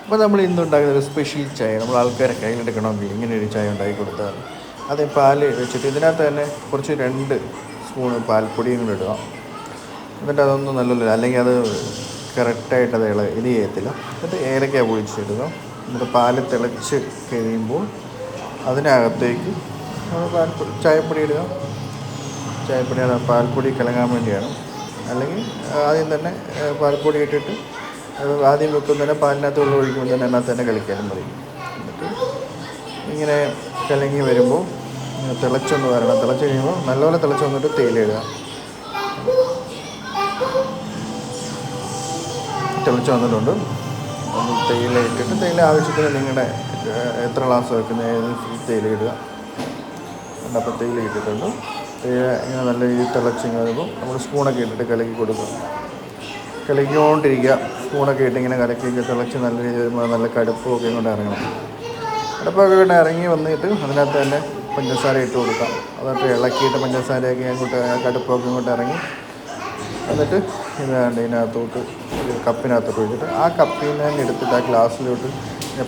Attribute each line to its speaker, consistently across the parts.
Speaker 1: അപ്പോൾ നമ്മൾ ഇന്നുണ്ടാക്കുന്ന ഒരു സ്പെഷ്യൽ ചായ നമ്മൾ ആൾക്കാരെ കയ്യിലെടുക്കണമെങ്കിൽ ഇങ്ങനെ ഒരു ചായ ഉണ്ടാക്കി കൊടുത്താൽ അത് പാല് വെച്ചിട്ട് ഇതിനകത്ത് തന്നെ കുറച്ച് 2 സ്പൂണ് പാൽപ്പൊടിയും കൂടെ ഇടുക. എന്നിട്ട് അതൊന്നും നല്ലല്ലോ, അല്ലെങ്കിൽ അത് കറക്റ്റായിട്ട് അത് ഇത് ചെയ്യത്തില്ല. എന്നിട്ട് ഏലക്ക പൊടിച്ചിടുക. എന്നിട്ട് പാല് തിളച്ച് കഴിയുമ്പോൾ അതിനകത്തേക്ക് ചായപ്പൊടി ഇടുക. ചായപ്പൊടി പാൽപ്പൊടി കലങ്ങാൻ വേണ്ടിയാണ്. അല്ലെങ്കിൽ ആദ്യം തന്നെ പാൽപ്പൊടി ഇട്ടിട്ട് അത് ആദ്യം വെക്കുമ്പോൾ തന്നെ പാലിനകത്ത് വെള്ളം ഒഴിക്കുമ്പോൾ തന്നെ അതിനകത്ത് തന്നെ കളിക്കാനും മതി. എന്നിട്ട് ഇങ്ങനെ കലങ്ങി വരുമ്പോൾ തിളച്ചൊന്ന് വരണം. തിളച്ച് കഴിയുമ്പോൾ നല്ലപോലെ തിളച്ച് വന്നിട്ട് തേയില ഇടുക. തിളച്ച് വന്നിട്ടുണ്ട്. തേയില ഇട്ടിട്ട് തേയില ആവശ്യത്തിന് നിങ്ങളുടെ എത്ര ഗ്ലാസ് വെക്കുന്നത് തേയില ഇടുക. അപ്പോൾ തേയില ഇട്ടിട്ടുണ്ട്. തേയില ഇങ്ങനെ നല്ല രീതിയിൽ തിളച്ചിങ്ങനെ വരുമ്പോൾ നമ്മൾ സ്പൂണൊക്കെ ഇട്ടിട്ട് കലക്കി കൊടുക്കുക. കലക്കിക്കൊണ്ടിരിക്കുക. സ്പൂണൊക്കെ ഇട്ട് ഇങ്ങനെ കലക്കിയൊക്കെ തിളച്ച് നല്ല രീതിയിൽ വരുമ്പോൾ നല്ല കടുപ്പൊക്കെ ഇങ്ങോട്ട് ഇറങ്ങണം. കടുപ്പൊക്കെ ഇങ്ങോട്ട് ഇറങ്ങി വന്നിട്ട് അതിനകത്ത് തന്നെ പഞ്ചസാര ഇട്ട് കൊടുക്കാം. അതൊക്കെ ഇളക്കിയിട്ട് പഞ്ചസാരയൊക്കെ അങ്ങോട്ട് കടുപ്പൊക്കെ ഇങ്ങോട്ട് ഇറങ്ങി എന്നിട്ട് ഇതിനകത്തോട്ട് ഒരു കപ്പിനകത്തോട്ട് ഒഴിച്ചിട്ട് ആ കപ്പിൽ നിന്ന് തന്നെ എടുത്തിട്ട് ആ ഗ്ലാസ്സിലോട്ട്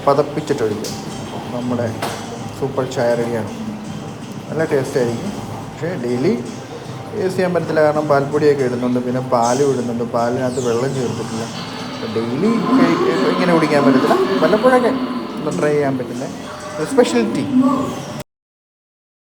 Speaker 1: പതപ്പിച്ചിട്ട് ഒഴിക്കും. നമ്മുടെ സൂപ്പർ ചായ റെഡിയാണ്. നല്ല ടേസ്റ്റ് ആയിരിക്കും. പക്ഷേ ഡെയിലി യൂസ് ചെയ്യാൻ പറ്റത്തില്ല, കാരണം പാൽപ്പൊടിയൊക്കെ ഇടുന്നുണ്ട്, പിന്നെ പാലും ഇടുന്നുണ്ട്, പാലിനകത്ത് വെള്ളം ചേർത്തിട്ടില്ല. അപ്പോൾ ഡെയിലി ഇങ്ങനെ കുടിക്കാൻ പറ്റത്തില്ല. വല്ലപ്പോഴൊക്കെ ഒന്ന് ട്രൈ ചെയ്യാൻ പറ്റുന്ന ഒരു സ്പെഷ്യൽ ടീ.